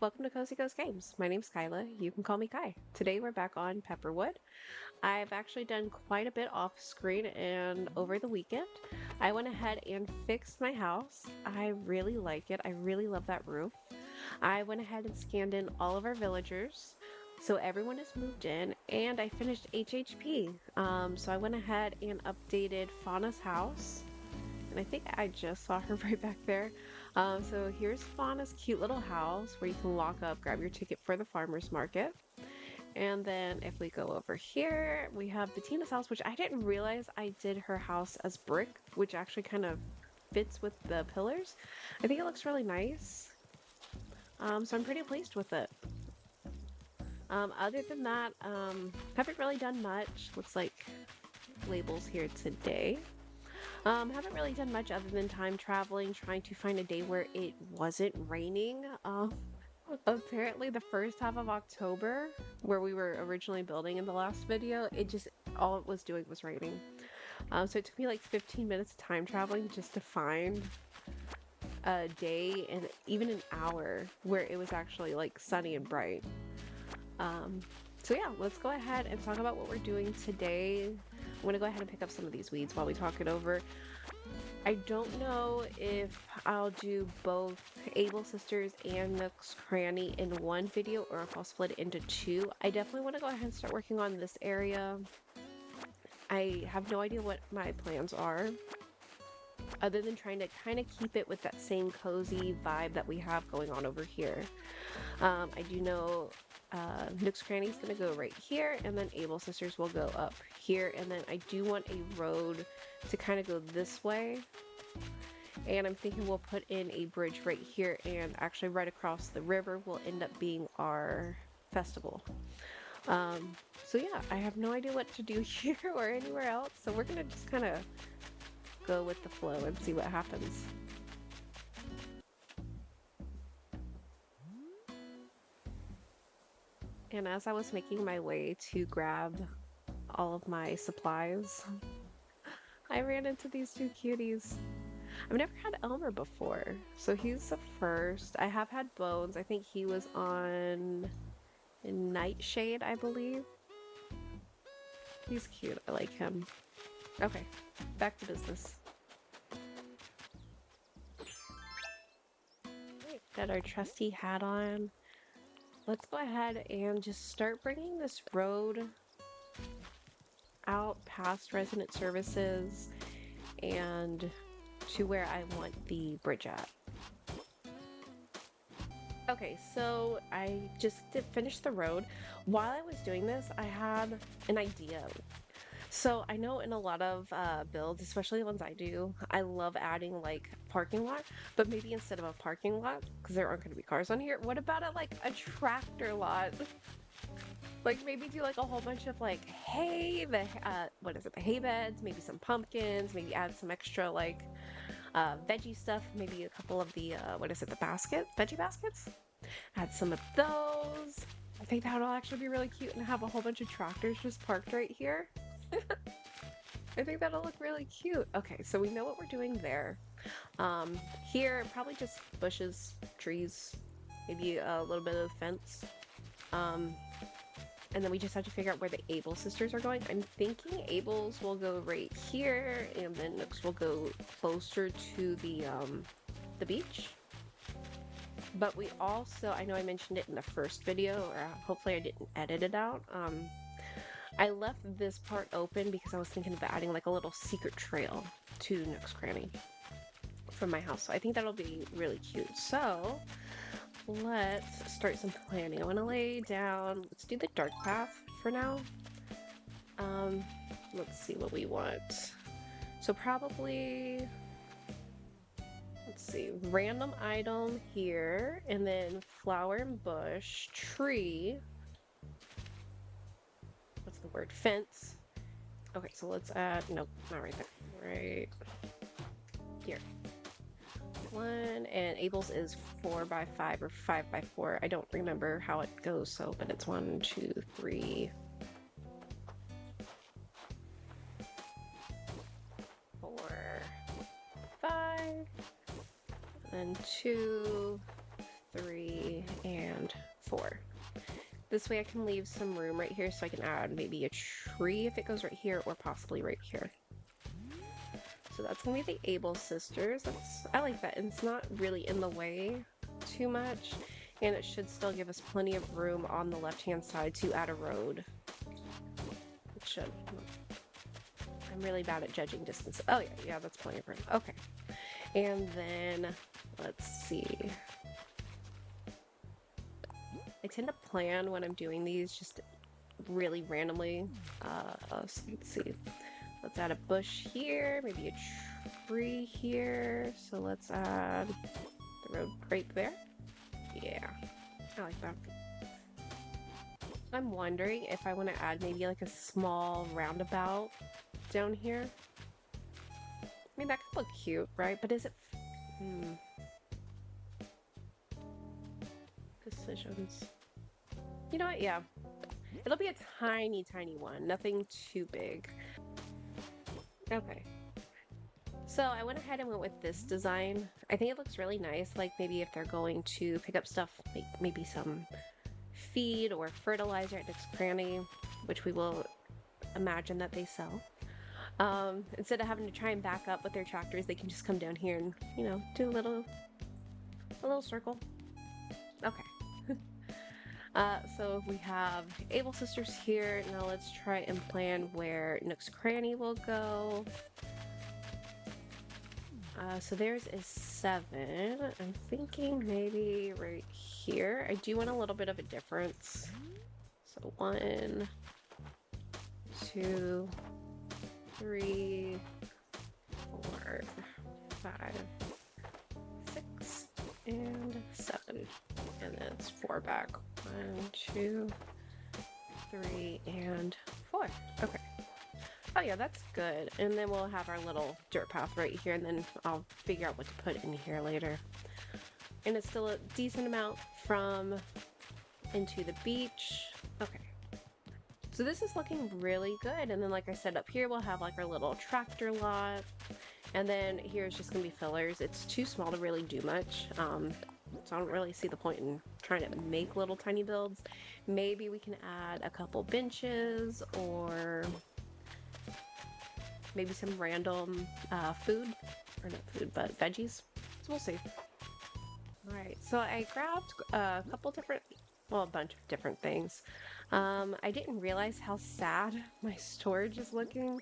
Welcome to Cozy Ghost Games. My name's Kyla. You can call me Kai. Today we're back on Pepperwood. I've actually done quite a bit off screen, and over the weekend I went ahead and fixed my house. I really like it. I really love that roof. I went ahead and scanned in all of our villagers. So everyone has moved in, and I finished HHP. So I went ahead and updated Fauna's house. And I think I just saw her right back there. So here's Fauna's cute little house where you can lock up, grab your ticket for the farmer's market. And then if we go over here, we have Bettina's house, which I didn't realize I did her house as brick, which actually kind of fits with the pillars. I think it looks really nice. So I'm pretty pleased with it. Other than that, haven't really done much. Looks like labels here today. Haven't really done much other than time traveling, trying to find a day where it wasn't raining. Apparently the first half of October, where we were originally building in the last video, all it was doing was raining. So it took me like 15 minutes of time traveling just to find a day and even an hour where it was actually like sunny and bright. So yeah, let's go ahead and talk about what we're doing today. I'm gonna go ahead and pick up some of these weeds while we talk it over. I don't know if I'll do both Able Sisters and Nook's Cranny in one video or if I'll split it into two. I definitely want to go ahead and start working on this area. I have no idea what my plans are, other than trying to kind of keep it with that same cozy vibe that we have going on over here. I do know Nook's Cranny is going to go right here, and then Able Sisters will go up here, and then I do want a road to kind of go this way, and I'm thinking we'll put in a bridge right here, and actually right across the river will end up being our festival. So yeah, I have no idea what to do here or anywhere else, so we're gonna just kind of go with the flow and see what happens. And as I was making my way to grab all of my supplies, I ran into these two cuties. I've never had Elmer before, so he's the first. I have had Bones. I think he was on Nightshade, I believe. He's cute. I like him. Okay, back to business. Got our trusty hat on. Let's go ahead and just start bringing this road out past resident services and to where I want the bridge at. Okay, so I just finished the road. While I was doing this, I had an idea. So I know in a lot of builds, especially the ones I do, I love adding like parking lot, but maybe instead of a parking lot, because there aren't going to be cars on here, what about a tractor lot? Like maybe do like a whole bunch of like hay, the the hay beds, maybe some pumpkins, maybe add some extra like veggie stuff, maybe a couple of the veggie baskets. Add some of those. I think that would actually be really cute and have a whole bunch of tractors just parked right here. I think that'll look really cute. Okay, so we know what we're doing there. Here, probably just bushes, trees, maybe a little bit of fence. And then we just have to figure out where the Able sisters are going. I'm thinking Able's will go right here, and then Nook's will go closer to the beach. But we also, I know I mentioned it in the first video, or hopefully I didn't edit it out. I left this part open because I was thinking of adding like a little secret trail to Nook's Cranny from my house. So I think that'll be really cute. So let's start some planning. I want to lay down, let's do the dark path for now. Let's see what we want. So probably, let's see, random item here, and then flower and bush, tree, what's the word, fence. Okay, so let's add, nope, not right there, right here. One, and Abel's is 4x5 or 5x4. I don't remember how it goes, so, but it's 1, 2, 3, 4, 5, and 2, 3, and 4. This way I can leave some room right here so I can add maybe a tree if it goes right here or possibly right here. So that's gonna be the Able sisters. I like that, and it's not really in the way too much, and it should still give us plenty of room on the left-hand side to add a road. It should. I'm really bad at judging distance. Oh yeah, that's plenty of room. Okay. And then, let's see. I tend to plan when I'm doing these just really randomly. So let's see. Let's add a bush here, maybe a tree here. So let's add the road right there. Yeah, I like that. I'm wondering if I want to add maybe like a small roundabout down here. I mean, that could look cute, right? But is it... Decisions. You know what? Yeah. It'll be a tiny, tiny one. Nothing too big. Okay. So I went ahead and went with this design. I think it looks really nice. Like maybe if they're going to pick up stuff, like maybe some feed or fertilizer at Nick's Cranny, which we will imagine that they sell. Instead of having to try and back up with their tractors, they can just come down here and, you know, do a little circle. Okay. So we have Able Sisters here. Now let's try and plan where Nook's Cranny will go. So theirs is 7. I'm thinking maybe right here. I do want a little bit of a difference. So 1, 2, 3, 4, 5, 6, and 7. And then it's 4 back. 1, 2, 3, and 4. Okay. Oh yeah, that's good. And then we'll have our little dirt path right here, and then I'll figure out what to put in here later. And it's still a decent amount from into the beach. Okay. So this is looking really good. And then like I said, up here we'll have like our little tractor lot. And then here's just gonna be fillers. It's too small to really do much. So I don't really see the point in trying to make little tiny builds. Maybe we can add a couple benches or maybe some random food, or not food, but veggies. So we'll see. All right, so I grabbed a couple different, well, a bunch of different things. I didn't realize how sad my storage is looking.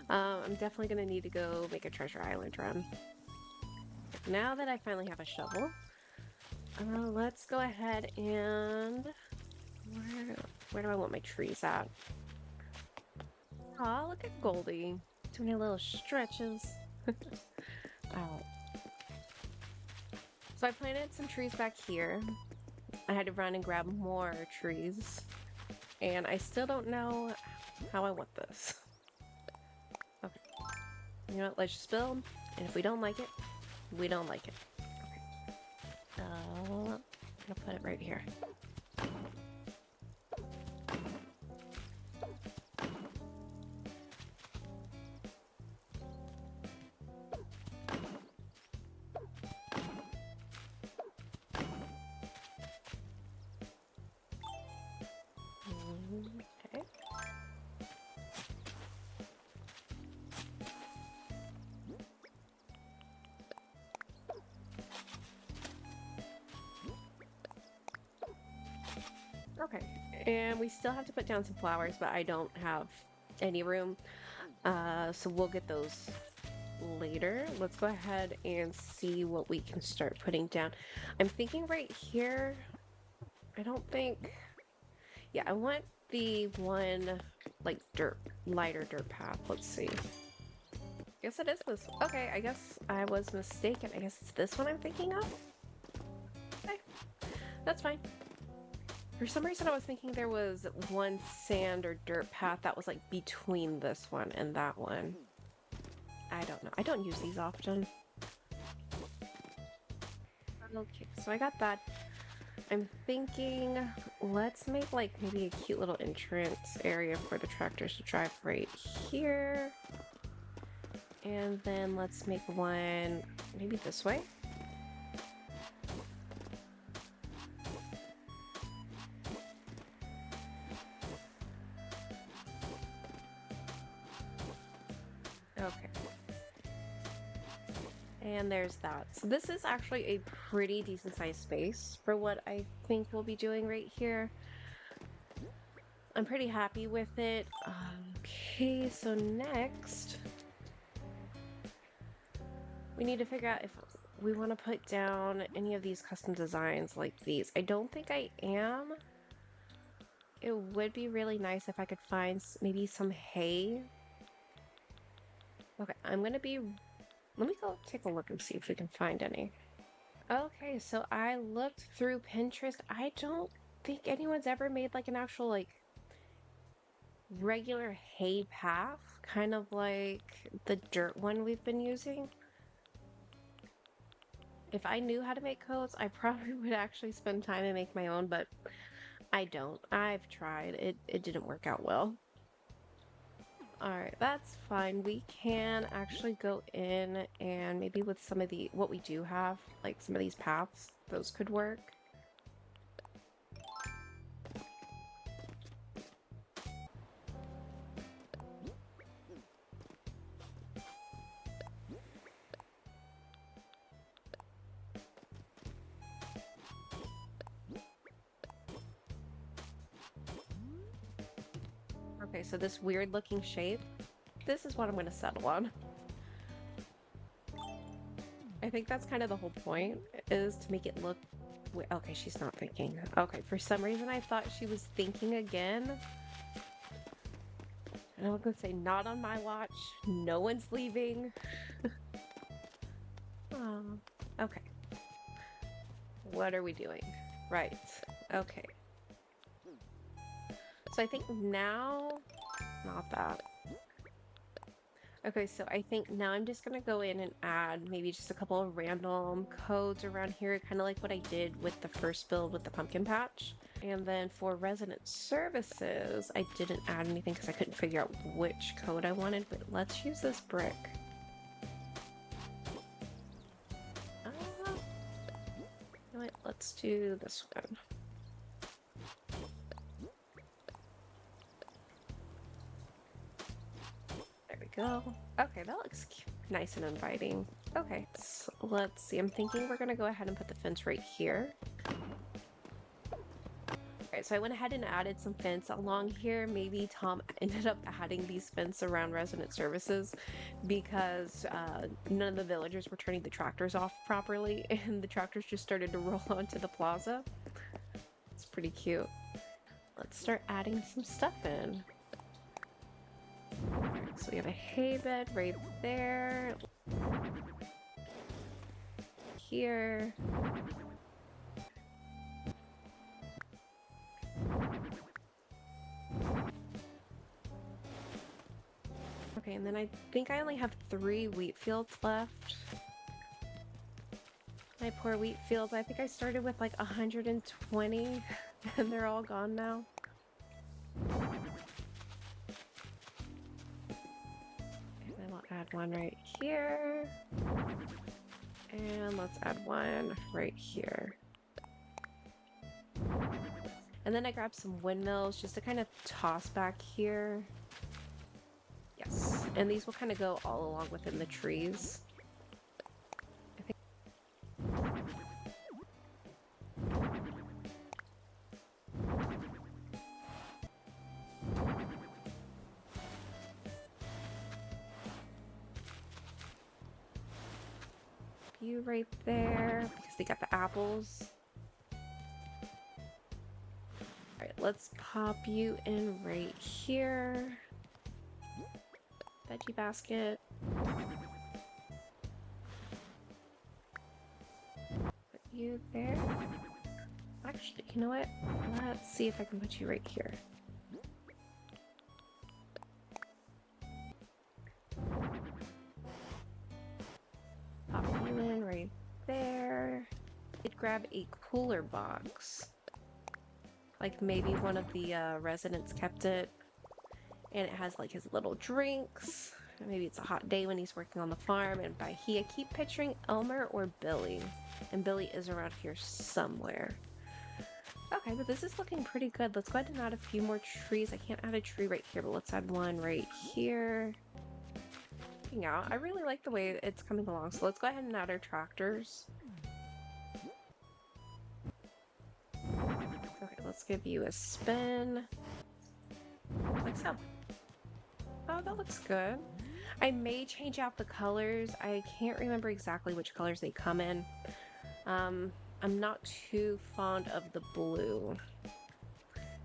I'm definitely gonna need to go make a treasure island run. Now that I finally have a shovel, let's go ahead and where do I want my trees at? Aw, look at Goldie doing her little stretches. Oh. So I planted some trees back here. I had to run and grab more trees, and I still don't know how I want this. Okay. You know what? Let's just build, and if we don't like it, we don't like it. Okay. I'm gonna put it right here. Okay. Okay, and we still have to put down some flowers, but I don't have any room, so we'll get those later. Let's go ahead and see what we can start putting down. I'm thinking right here, I don't think, yeah, I want the one, like, lighter dirt path. Let's see. I guess it is this. Okay, I guess I was mistaken. I guess it's this one I'm thinking of? Okay, that's fine. For some reason I was thinking there was one sand or dirt path that was like between this one and that one. I don't know. I don't use these often. Okay, so I got that. I'm thinking let's make like maybe a cute little entrance area for the tractors to drive right here. And then let's make one maybe this way. Okay. And there's that. So this is actually a pretty decent sized space for what I think we'll be doing right here. I'm pretty happy with it. Okay, so next we need to figure out if we want to put down any of these custom designs like these. I don't think I am. It would be really nice if I could find maybe some hay. Okay, let me go take a look and see if we can find any. Okay, so I looked through Pinterest. I don't think anyone's ever made like an actual like regular hay path, kind of like the dirt one we've been using. If I knew how to make coats, I probably would actually spend time and make my own, but I don't. I've tried. It didn't work out well. Alright, that's fine. We can actually go in and maybe with some of what we do have, like some of these paths, those could work. Okay, so this weird looking shape, this is what I'm going to settle on. I think that's kind of the whole point, is to make it look... Okay, she's not thinking. Okay, for some reason I thought she was thinking again. And I was going to say, not on my watch. No one's leaving. Oh, okay. What are we doing? Right. Okay. So I think now... Not that. Okay, so I think now I'm just gonna go in and add maybe just a couple of random codes around here, kind of like what I did with the first build with the pumpkin patch. And then for resident services, I didn't add anything because I couldn't figure out which code I wanted, but let's use this brick. You know what? Let's do this one. There we go. Okay, that looks nice and inviting. Okay, so let's see. I'm thinking we're gonna go ahead and put the fence right here. Alright, so I went ahead and added some fence along here. Maybe Tom ended up adding these fence around resident services because none of the villagers were turning the tractors off properly and the tractors just started to roll onto the plaza. It's pretty cute. Let's start adding some stuff in. So we have a hay bed right there. Here. Okay, and then I think I only have 3 wheat fields left. My poor wheat fields. I think I started with like 120 and they're all gone now. Add one right here, and let's add one right here. And then I grabbed some windmills just to kind of toss back here. Yes, and these will kind of go all along within the trees. I think. You right there because they got the apples. Alright, let's pop you in right here. Veggie basket. Put you there. Actually, you know what? Let's see if I can put you right here. Pop you in right there. I'd grab a cooler box. Like maybe one of the residents kept it. And it has like his little drinks. Maybe it's a hot day when he's working on the farm. And by he, I keep picturing Elmer or Billy. And Billy is around here somewhere. Okay, but this is looking pretty good. Let's go ahead and add a few more trees. I can't add a tree right here, but let's add one right here. working out. I really like the way it's coming along. So let's go ahead and add our tractors. Okay, let's give you a spin. Like so. Oh, that looks good. I may change out the colors. I can't remember exactly which colors they come in. I'm not too fond of the blue.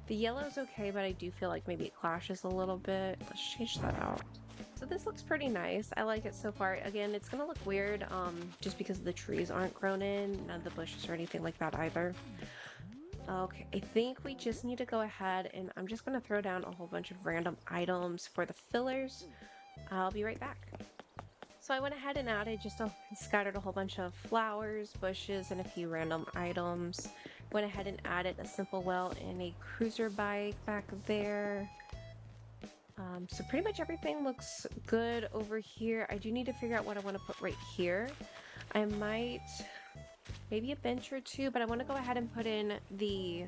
The yellow's okay, but I do feel like maybe it clashes a little bit. Let's change that out. So this looks pretty nice. I like it so far. Again, it's gonna look weird just because the trees aren't grown in, none of the bushes or anything like that either. Okay, I think we just need to go ahead and I'm just gonna throw down a whole bunch of random items for the fillers. I'll be right back. So I went ahead and scattered a whole bunch of flowers, bushes, and a few random items. Went ahead and added a simple well and a cruiser bike back there. So pretty much everything looks good over here. I do need to figure out what I want to put right here. I might, maybe a bench or two, but I want to go ahead and put in the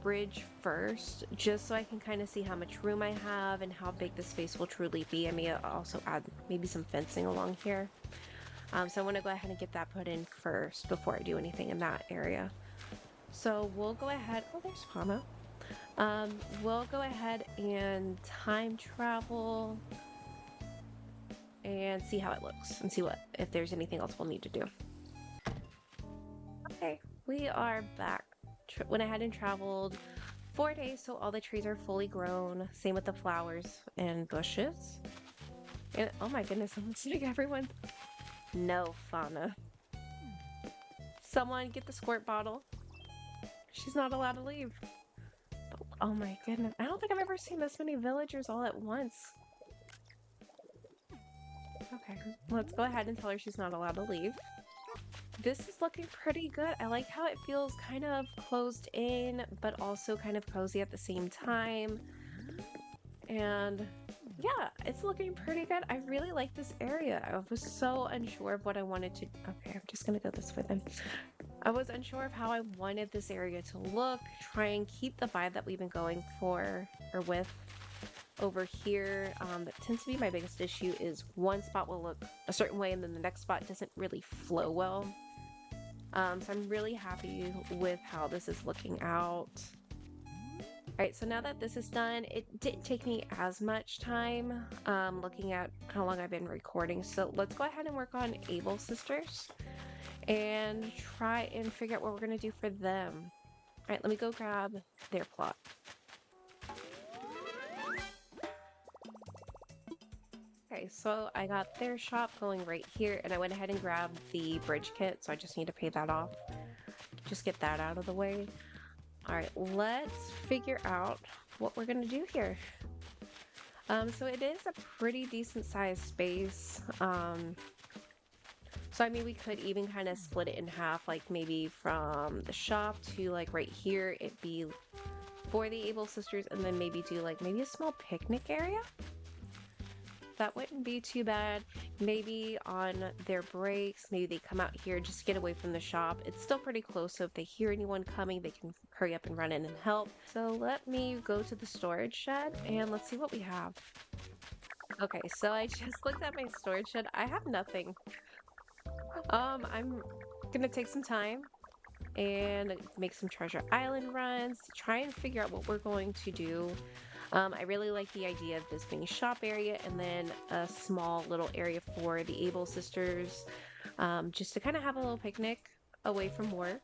bridge first, just so I can kind of see how much room I have and how big the space will truly be. I may also add maybe some fencing along here. So I want to go ahead and get that put in first before I do anything in that area. So we'll go ahead, oh there's Palma. We'll go ahead and time travel and see how it looks and see if there's anything else we'll need to do. Okay, we are back. Went ahead and traveled 4 days, so all the trees are fully grown. Same with the flowers and bushes. And oh my goodness, it looks like everyone. No, Fauna. Someone get the squirt bottle. She's not allowed to leave. Oh my goodness, I don't think I've ever seen this many villagers all at once. Okay, let's go ahead and tell her she's not allowed to leave. This is looking pretty good. I like how it feels kind of closed in, but also kind of cozy at the same time. And yeah, it's looking pretty good. I really like this area. I was so unsure of what I wanted to... Okay, I'm just gonna go this way then. I was unsure of how I wanted this area to look, try and keep the vibe that we've been going for, or with, over here. That tends to be my biggest issue, is one spot will look a certain way and then the next spot doesn't really flow well. So I'm really happy with how this is looking out. Alright, so now that this is done, it didn't take me as much time looking at how long I've been recording. So let's go ahead and work on Able Sisters and try and figure out what we're going to do for them. Alright, let me go grab their plot. Okay, so I got their shop going right here, and I went ahead and grabbed the bridge kit, so I just need to pay that off. Just get that out of the way. Alright, let's figure out what we're gonna do here. So it is a pretty decent sized space. So I mean, we could even kind of split it in half, like maybe from the shop to like right here, it'd be for the Able Sisters, and then maybe do like maybe a small picnic area. That wouldn't be too bad. Maybe on their breaks, maybe they come out here just to get away from the shop. It's still pretty close, so if they hear anyone coming, they can hurry up and run in and help. So let me go to the storage shed and let's see what we have. Okay, so I just looked at my storage shed. I have nothing. I'm gonna take some time and make some Treasure Island runs, try and figure out what we're going to do. I really like the idea of this being a shop area and then a small little area for the Able Sisters, just to kind of have a little picnic away from work.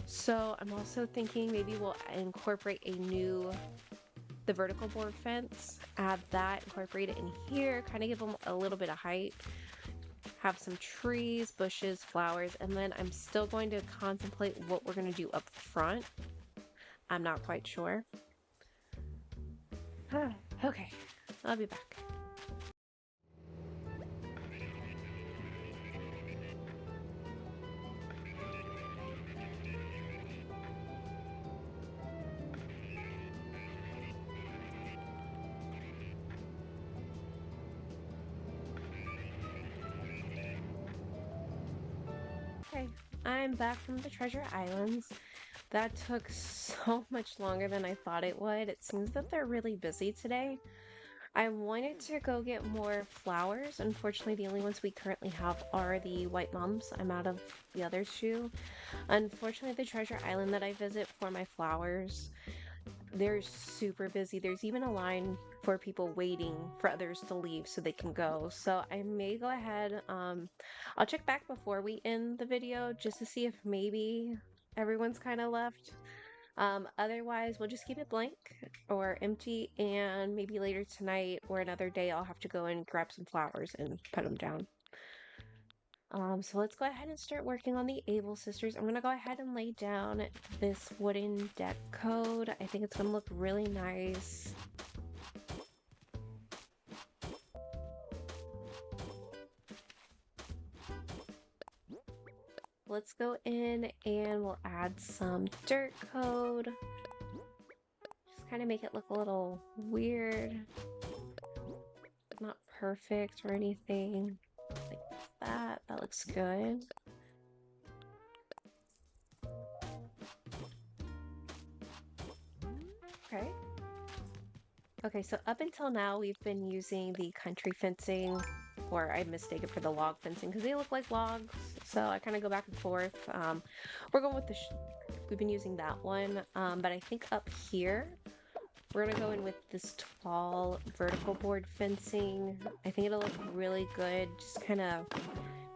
So I'm also thinking maybe we'll incorporate the vertical board fence, add that, incorporate it in here, kind of give them a little bit of height, have some trees, bushes, flowers, and then I'm still going to contemplate what we're going to do up front. I'm not quite sure. Okay, I'll be back. Okay, I'm back from the Treasure Islands. That took so much longer than I thought it would. It seems that they're really busy today. I wanted to go get more flowers. Unfortunately, the only ones we currently have are the white mums. I'm out of the other two. Unfortunately, the treasure island that I visit for my flowers, they're super busy. There's even a line for people waiting for others to leave so they can go. So I may go ahead. I'll check back before we end the video just to see if maybe everyone's kind of left. Otherwise, we'll just keep it blank or empty, and maybe later tonight or another day, I'll have to go and grab some flowers and put them down. So let's go ahead and start working on the Able Sisters. I'm gonna go ahead and lay down this wooden deck code. I think it's gonna look really nice. Let's go in and we'll add some dirt code. Just kind of make it look a little weird. Not perfect or anything like that. That looks good. Okay. Okay, so up until now, we've been using the country fencing, or I mistake it for the log fencing because they look like logs. So I kind of go back and forth. We're going with we've been using that one. But I think up here, we're gonna go in with this tall vertical board fencing. I think it'll look really good. Just kind of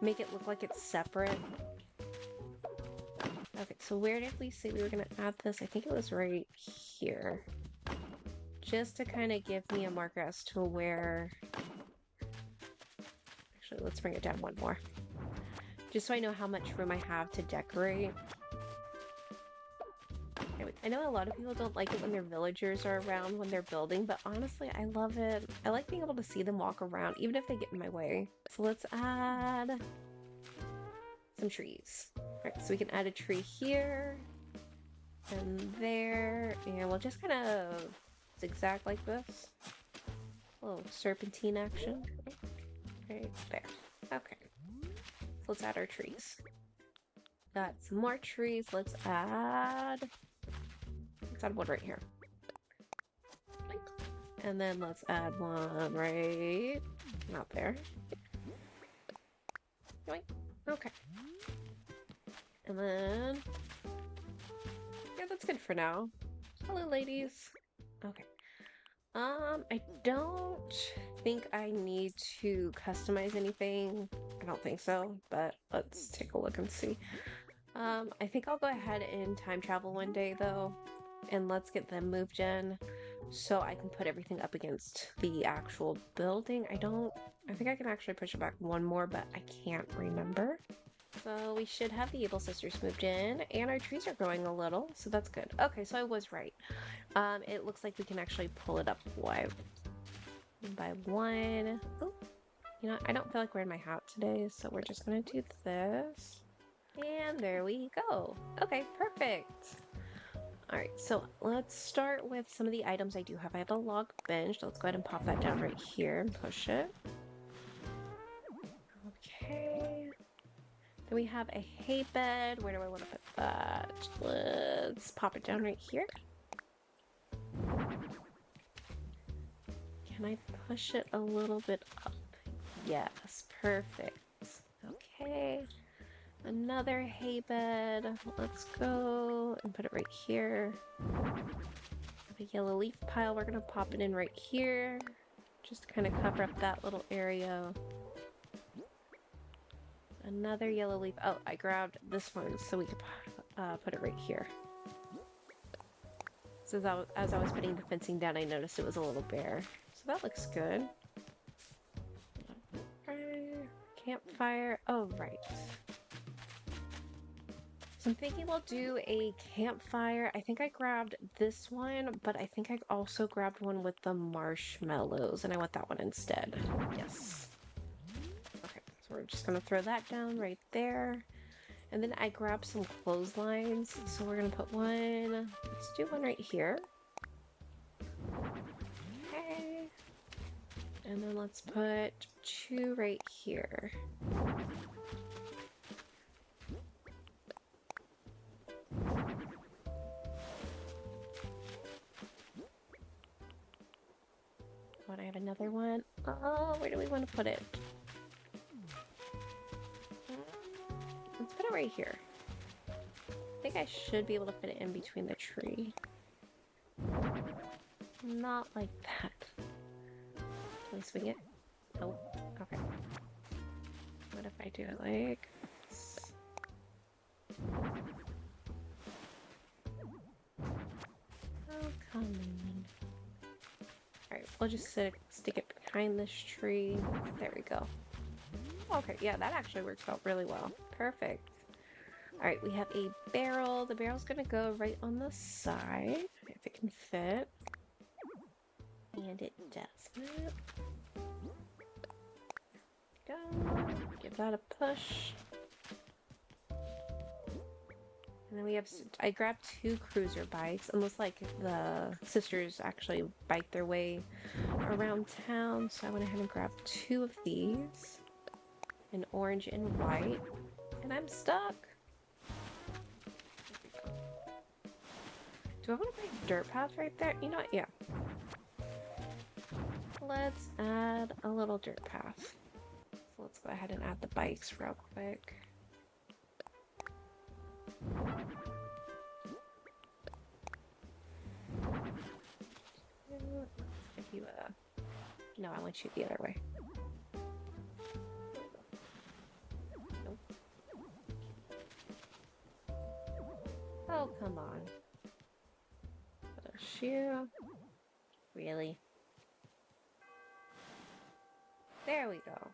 make it look like it's separate. Okay, so where did we say we were gonna add this? I think it was right here. Just to kind of give me a marker as to where... Actually, let's bring it down one more. Just so I know how much room I have to decorate. Anyway, I know a lot of people don't like it when their villagers are around when they're building, but honestly, I love it. I like being able to see them walk around, even if they get in my way. So let's add some trees. Alright, so we can add a tree here and there, and we'll just kind of zigzag like this. A little serpentine action. Right there. Okay. So let's add our trees. Got some more trees. Let's add one right here. And then let's add one right not there. Okay. And then yeah, that's good for now. Hello, ladies. Okay. I don't think I need to customize anything. I don't think so, but let's take a look and see. I think I'll go ahead and time travel one day though, and let's get them moved in so I can put everything up against the actual building. I think I can actually push it back one more, but I can't remember. So we should have the Able Sisters moved in, and our trees are growing a little, so that's good. Okay, so I was right. It looks like we can actually pull it up one by one. Oh, you know, I don't feel like wearing my hat today, so we're just gonna do this. And there we go. Okay, perfect. All right, so let's start with some of the items I do have. I have a log bench. Let's go ahead and pop that down right here and push it. Okay. Then we have a hay bed. Where do I want to put that? Let's pop it down right here. Can I push it a little bit up? Yes, perfect. Okay. Another hay bed. Let's go and put it right here. The yellow leaf pile, we're gonna pop it in right here. Just to kind of cover up that little area. Another yellow leaf. Oh, I grabbed this one so we could put it right here. So as I was putting the fencing down, I noticed it was a little bare. So that looks good. Campfire. Oh, right. So I'm thinking we'll do a campfire. I think I grabbed this one, but I think I also grabbed one with the marshmallows, and I want that one instead. Yes. Okay, so we're just gonna throw that down right there. And then I grabbed some clotheslines, so we're gonna put one. Let's do one right here. Okay. And then let's put two right here. What, I have a another one. Oh, where do we want to put it? Let's put it right here. I think I should be able to fit it in between the tree. Not like that. Can we swing it? Nope. Okay. What if I do it like this? Oh, come on. Alright, we'll just stick it behind this tree. There we go. Okay, yeah, that actually works out really well. Perfect. Alright, we have a barrel. The barrel's gonna go right on the side, if it can fit. And it doesn't. Go. Give that a push. And then we have, I grabbed 2 cruiser bikes. Almost like the sisters actually bike their way around town. So I went ahead and grabbed 2 of these. An orange and white. And I'm stuck. Do I want to make a dirt path right there? You know what? Yeah. Let's add a little dirt path. So let's go ahead and add the bikes real quick. Give you a... No, I want you the other way. Nope. Oh, come on. What a shoe. Really? There we go.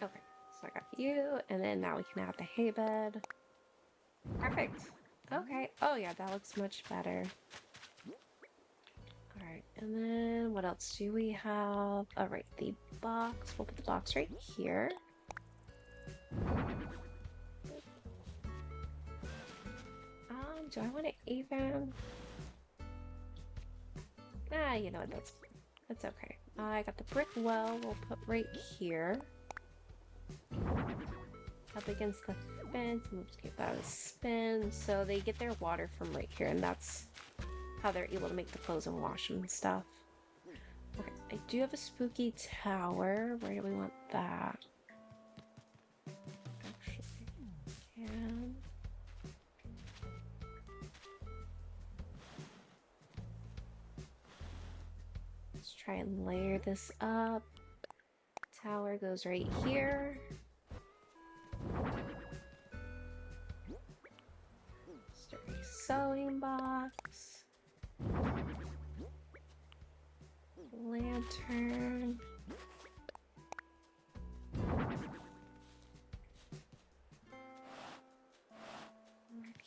Okay, so I got you, and then now we can add the hay bed. Perfect. Okay. Oh yeah, that looks much better. Alright, and then what else do we have? Alright, the box. We'll put the box right here. Do I want to even... Ah, you know what, that's okay. I got the brick well, we'll put right here. Up against the fence, and we'll just give that a spin. So they get their water from right here, and that's how they're able to make the clothes and wash them and stuff. Okay, I do have a spooky tower. Where do we want that? Actually, can... Let's try and layer this up. Tower goes right here. Sturdy sewing box. Lantern.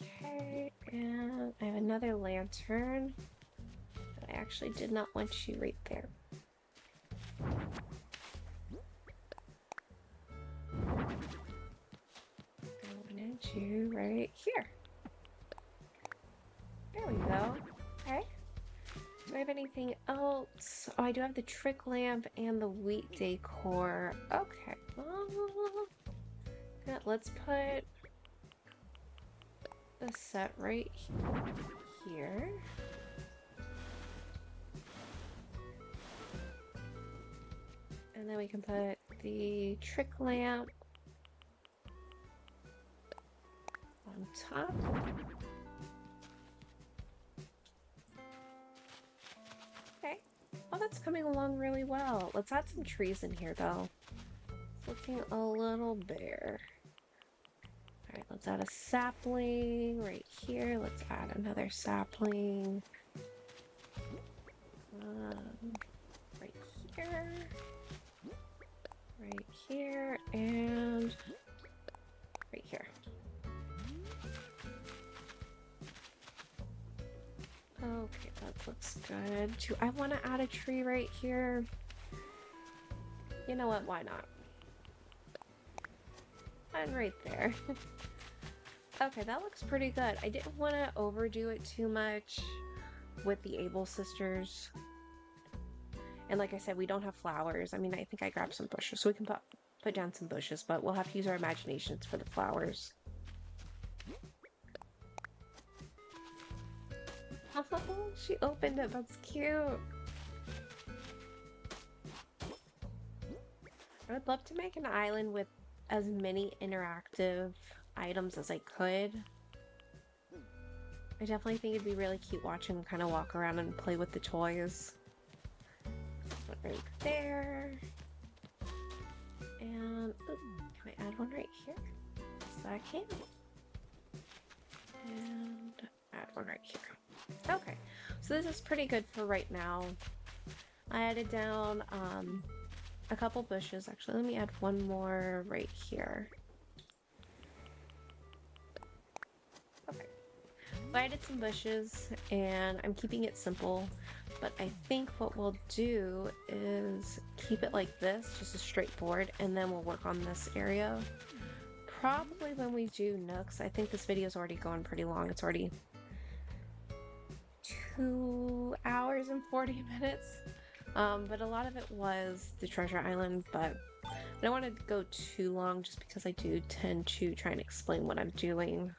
Okay, and I have another lantern. But I actually did not want you right there. I wanted you right here. There we go. Okay. Do I have anything else? Oh, I do have the trick lamp and the wheat decor. Okay. Well, let's put the set right here. And then we can put the trick lamp on top. Okay. Oh, that's coming along really well. Let's add some trees in here, though. It's looking a little bare. Alright, let's add a sapling right here. Let's add another sapling. Right here. Right here. And right here. Okay, that looks good. Do I want to add a tree right here? You know what? Why not? And right there. Okay, that looks pretty good. I didn't want to overdo it too much with the Able sisters. And like I said, we don't have flowers. I mean, I think I grabbed some bushes, so we can put down some bushes, but we'll have to use our imaginations for the flowers. Oh, she opened it. That's cute. I would love to make an island with as many interactive items as I could. I definitely think it'd be really cute watching them kind of walk around and play with the toys. One right there. And ooh, can I add one right here? So I can. And add one right here. Okay, so this is pretty good for right now. I added down a couple bushes. Actually, let me add one more right here. Okay, so I added some bushes and I'm keeping it simple, but I think what we'll do is keep it like this, just a straightforward, and then we'll work on this area. Probably when we do nooks. I think this video is already going pretty long. It's already 2 hours and 40 minutes. But a lot of it was the treasure island, but I don't want to go too long just because I do tend to try and explain what I'm doing.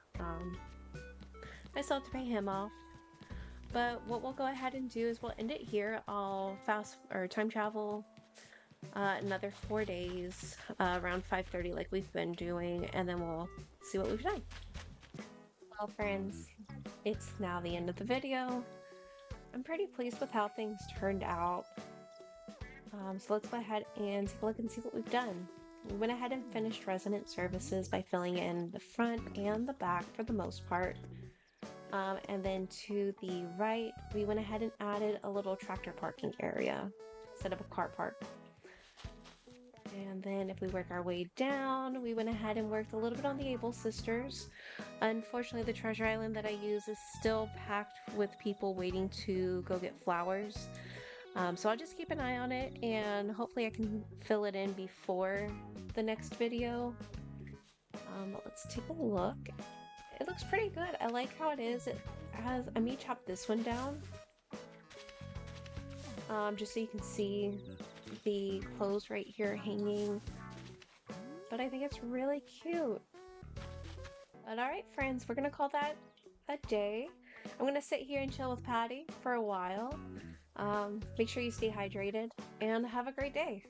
I still have to pay him off. But what we'll go ahead and do is we'll end it here. I'll time travel another 4 days, around 5:30 like we've been doing, and then we'll see what we've done. Well, friends, it's now the end of the video. I'm pretty pleased with how things turned out. So let's go ahead and take a look and see what we've done. We went ahead and finished resident services by filling in the front and the back for the most part. And then to the right, we went ahead and added a little tractor parking area instead of a car park. And then if we work our way down, we went ahead and worked a little bit on the Able sisters. Unfortunately, the treasure island that I use is still packed with people waiting to go get flowers. So I'll just keep an eye on it and hopefully I can fill it in before the next video. Let's take a look. It looks pretty good. I like how it is. I may chop this one down. Just so you can see the clothes right here hanging. But I think it's really cute. But alright friends, we're gonna call that a day. I'm gonna sit here and chill with Patty for a while. Make sure you stay hydrated and have a great day.